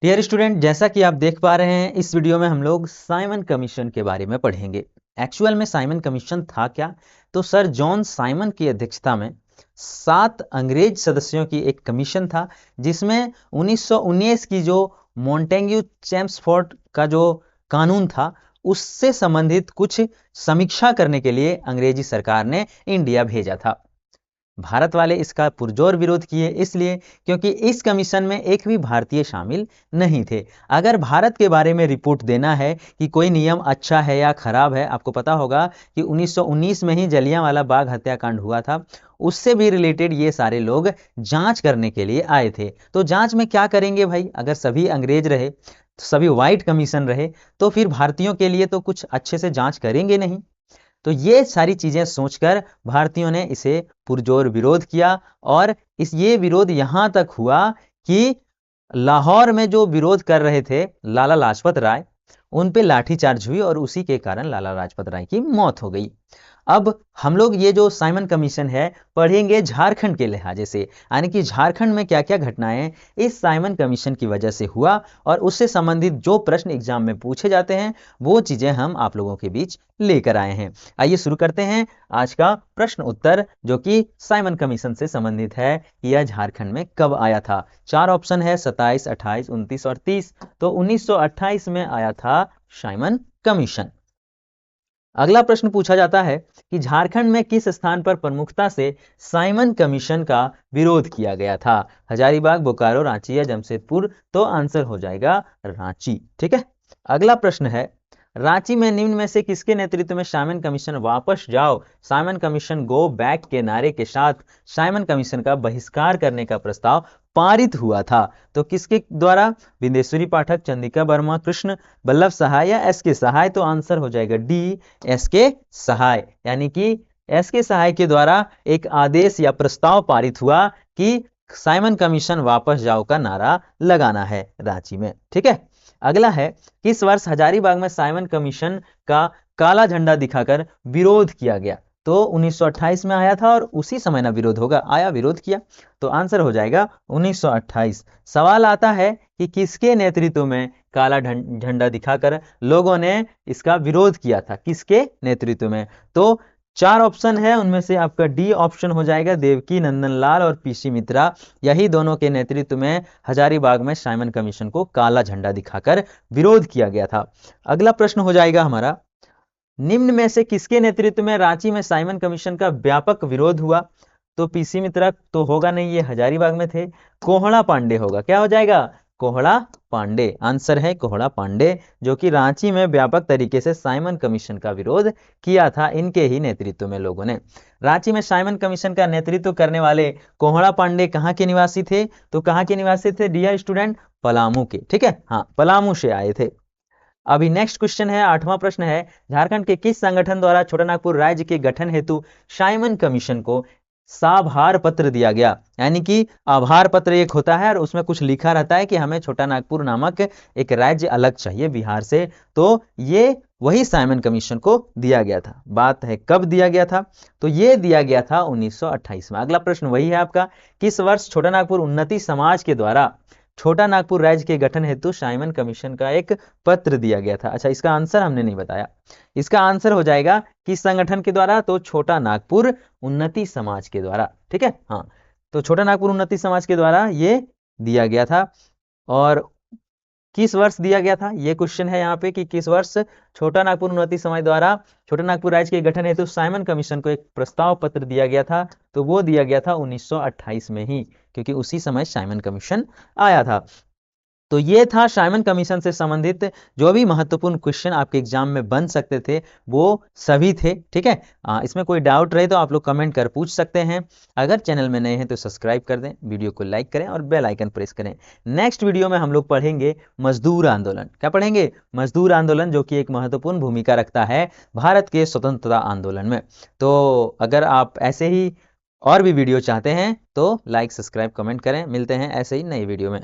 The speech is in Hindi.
डियर स्टूडेंट, जैसा कि आप देख पा रहे हैं इस वीडियो में हम लोग साइमन कमीशन के बारे में पढ़ेंगे। एक्चुअल में साइमन कमीशन था क्या? तो सर जॉन साइमन की अध्यक्षता में 7 अंग्रेज सदस्यों की एक कमीशन था, जिसमें 1919 की जो मॉन्टेग्यू चेम्सफोर्ड का जो कानून था उससे संबंधित कुछ समीक्षा करने के लिए अंग्रेजी सरकार ने इंडिया भेजा था। भारत वाले इसका पुरजोर विरोध किए, इसलिए क्योंकि इस कमीशन में एक भी भारतीय शामिल नहीं थे। अगर भारत के बारे में रिपोर्ट देना है कि कोई नियम अच्छा है या खराब है, आपको पता होगा कि 1919 में ही जलियांवाला बाग हत्याकांड हुआ था, उससे भी रिलेटेड ये सारे लोग जांच करने के लिए आए थे। तो जांच में क्या करेंगे भाई? अगर सभी अंग्रेज रहे, तो सभी व्हाइट कमीशन रहे, तो फिर भारतीयों के लिए तो कुछ अच्छे से जांच करेंगे नहीं। तो ये सारी चीजें सोचकर भारतीयों ने इसे पुरजोर विरोध किया, और ये विरोध यहां तक हुआ कि लाहौर में जो विरोध कर रहे थे लाला लाजपत राय, उन पे लाठीचार्ज हुई और उसी के कारण लाला लाजपत राय की मौत हो गई। अब हम लोग ये जो साइमन कमीशन है पढ़ेंगे झारखंड के लिहाजे से, यानी कि झारखंड में क्या क्या घटनाएं इस साइमन कमीशन की वजह से हुआ, और उससे संबंधित जो प्रश्न एग्जाम में पूछे जाते हैं वो चीजें हम आप लोगों के बीच लेकर आए हैं। आइए शुरू करते हैं आज का प्रश्न उत्तर, जो कि साइमन कमीशन से संबंधित है। यह झारखंड में कब आया था? 4 ऑप्शन है, 27, 28, 29 और 30। तो 1928 में आया था साइमन कमीशन। अगला प्रश्न पूछा जाता है कि झारखंड में किस स्थान पर प्रमुखता से साइमन कमीशन का विरोध किया गया था? हजारीबाग, बोकारो, रांची या जमशेदपुर? तो आंसर हो जाएगा रांची। ठीक है। अगला प्रश्न है, रांची में निम्न में से किसके नेतृत्व में साइमन कमीशन वापस जाओ, साइमन कमीशन गो बैक के नारे के साथ साइमन कमीशन का बहिष्कार करने का प्रस्ताव पारित हुआ था? तो किसके द्वारा? बिंदेश्वरी पाठक, चंद्रिका वर्मा, कृष्ण बल्लभ सहाय या एस के सहाय? तो आंसर हो जाएगा डी, एस के सहाय। यानी कि एस के सहाय के द्वारा एक आदेश या प्रस्ताव पारित हुआ कि साइमन कमीशन वापस जाओ का नारा लगाना है रांची में। ठीक है। अगला है, किस वर्ष हजारीबाग में साइमन कमीशन का काला झंडा दिखाकर विरोध किया गया? तो 1928 में आया था, और उसी समय ना विरोध होगा, आया विरोध किया, तो आंसर हो जाएगा 1928। सवाल आता है कि किसके नेतृत्व में काला झंडा दिखाकर लोगों ने इसका विरोध किया था, किसके नेतृत्व में? तो 4 ऑप्शन है, उनमें से आपका डी ऑप्शन हो जाएगा, देवकी नंदन लाल और पीसी मित्रा। यही दोनों के नेतृत्व में हजारीबाग में साइमन कमीशन को काला झंडा दिखाकर विरोध किया गया था। अगला प्रश्न हो जाएगा हमारा, निम्न में से किसके नेतृत्व में रांची में साइमन कमीशन का व्यापक विरोध हुआ? तो पीसी मित्रा तो होगा नहीं, ये हजारीबाग में थे। कोहड़ा पांडे होगा, क्या हो जाएगा? कोहड़ा पांडे। आंसर है कोहड़ा पांडे, जो कि रांची में व्यापक तरीके से साइमन कमीशन का विरोध किया था, इनके ही नेतृत्व में लोगों ने। रांची में साइमन कमीशन का नेतृत्व करने वाले कोहड़ा पांडे कहाँ के निवासी थे? तो कहाँ के निवासी थे डियर स्टूडेंट? पलामू के। ठीक है, हाँ, पलामू से आए थे। अभी नेक्स्ट क्वेश्चन है, 8वां प्रश्न है, झारखंड के किस संगठन द्वारा छोटानागपुर राज्य के गठन हेतु साइमन कमीशन को साभार पत्र दिया गया? यानी कि आभार पत्र एक होता है और उसमें कुछ लिखा रहता है कि हमें छोटानागपुर नामक एक राज्य अलग चाहिए बिहार से, तो ये वही साइमन कमीशन को दिया गया था। बात है कब दिया गया था? तो ये दिया गया था 1928 में। अगला प्रश्न वही है आपका, किस वर्ष छोटानागपुर उन्नति समाज के द्वारा छोटा नागपुर राज्य के गठन हेतु साइमन कमीशन का एक पत्र दिया गया था? अच्छा, इसका आंसर हमने नहीं बताया। इसका आंसर हो जाएगा किस संगठन के द्वारा? तो छोटा नागपुर उन्नति समाज के द्वारा। ठीक है, हाँ, तो छोटा नागपुर उन्नति समाज के द्वारा ये दिया गया था। और किस वर्ष दिया गया था, ये क्वेश्चन है यहाँ पे कि किस वर्ष छोटा नागपुर उन्नति समाज द्वारा छोटा नागपुर राज्य के गठन हेतु साइमन कमीशन को एक प्रस्ताव पत्र दिया गया था? तो वो दिया गया था 1928 में ही, क्योंकि उसी समय साइमन कमीशन आया था। तो ये था साइमन कमीशन से संबंधित जो भी महत्वपूर्ण क्वेश्चन आपके एग्जाम में बन सकते थे, वो सभी थे। ठीक है, इसमें कोई डाउट रहे तो आप लोग कमेंट कर पूछ सकते हैं। अगर चैनल में नए हैं तो सब्सक्राइब कर दें, वीडियो को लाइक करें और बेल आइकन प्रेस करें। नेक्स्ट वीडियो में हम लोग पढ़ेंगे मजदूर आंदोलन। क्या पढ़ेंगे? मजदूर आंदोलन, जो कि एक महत्वपूर्ण भूमिका रखता है भारत के स्वतंत्रता आंदोलन में। तो अगर आप ऐसे ही और भी वीडियो चाहते हैं तो लाइक, सब्सक्राइब, कमेंट करें। मिलते हैं ऐसे ही नई वीडियो में।